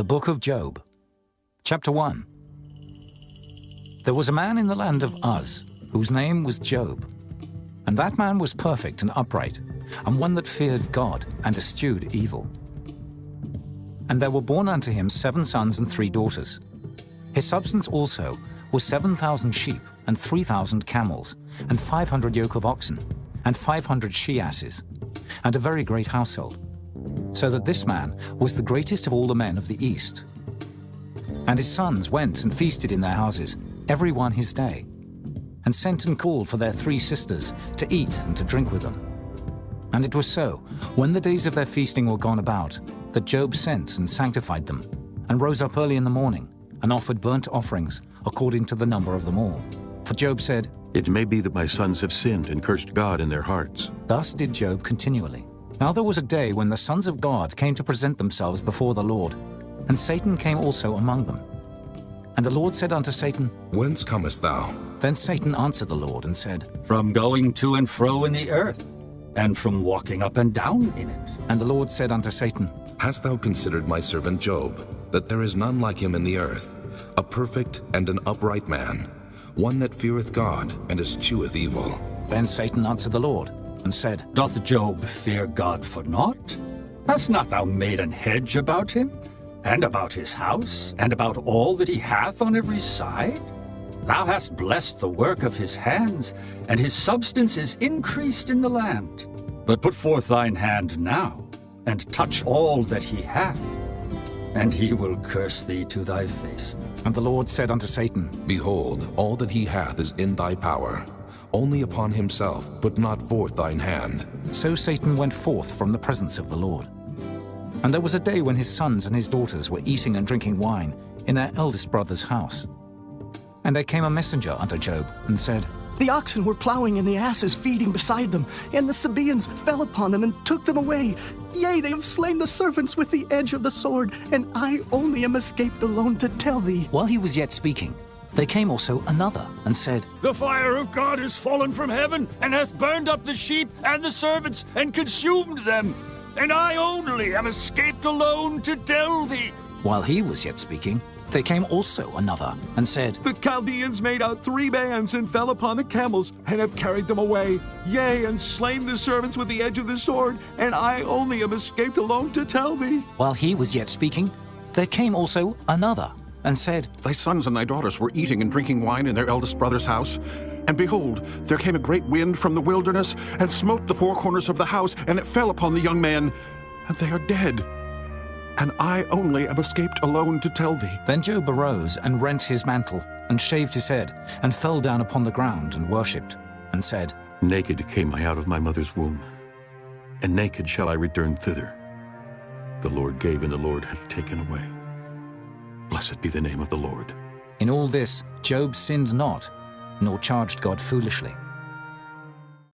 The Book of Job, Chapter 1. There was a man in the land of Uz, whose name was Job. And that man was perfect and upright, and one that feared God and eschewed evil. And there were born unto him 7 sons and 3 daughters. His substance also was 7,000 sheep, and 3,000 camels, and 500 yoke of oxen, and 500 she-asses, and a very great household. So that this man was the greatest of all the men of the east. And his sons went and feasted in their houses, every one his day, and sent and called for their 3 sisters to eat and to drink with them. And it was so, when the days of their feasting were gone about, that Job sent and sanctified them, and rose up early in the morning, and offered burnt offerings according to the number of them all. For Job said, "It may be that my sons have sinned and cursed God in their hearts." Thus did Job continually. Now there was a day when the sons of God came to present themselves before the Lord, and Satan came also among them. And the Lord said unto Satan, Whence comest thou? Then Satan answered the Lord and said, From going to and fro in the earth, and from walking up and down in it. And the Lord said unto Satan, Hast thou considered my servant Job, that there is none like him in the earth, a perfect and an upright man, one that feareth God and escheweth evil? Then Satan answered the Lord and said, Doth Job fear God for naught? Hast not thou made an hedge about him, and about his house, and about all that he hath on every side? Thou hast blessed the work of his hands, and his substance is increased in the land. But put forth thine hand now, and touch all that he hath, and he will curse thee to thy face. And the Lord said unto Satan, Behold, all that he hath is in thy power. Only upon himself put not forth thine hand. So Satan went forth from the presence of the Lord. And there was a day when his sons and his daughters were eating and drinking wine in their eldest brother's house. And there came a messenger unto Job, and said, The oxen were plowing and the asses feeding beside them, and the Sabaeans fell upon them and took them away. Yea, they have slain the servants with the edge of the sword, and I only am escaped alone to tell thee. While he was yet speaking, there came also another, and said, The fire of God is fallen from heaven, and hath burned up the sheep and the servants, and consumed them. And I only am escaped alone to tell thee. While he was yet speaking, there came also another, and said, The Chaldeans made out 3 bands, and fell upon the camels, and have carried them away. Yea, and slain the servants with the edge of the sword, and I only am escaped alone to tell thee. While he was yet speaking, there came also another, and said, Thy sons and thy daughters were eating and drinking wine in their eldest brother's house. And behold, there came a great wind from the wilderness, and smote the 4 corners of the house, and it fell upon the young men, and they are dead. And I only am escaped alone to tell thee. Then Job arose and rent his mantle, and shaved his head, and fell down upon the ground, and worshipped, and said, Naked came I out of my mother's womb, and naked shall I return thither. The Lord gave, and the Lord hath taken away. Blessed be the name of the Lord. In all this Job sinned not, nor charged God foolishly.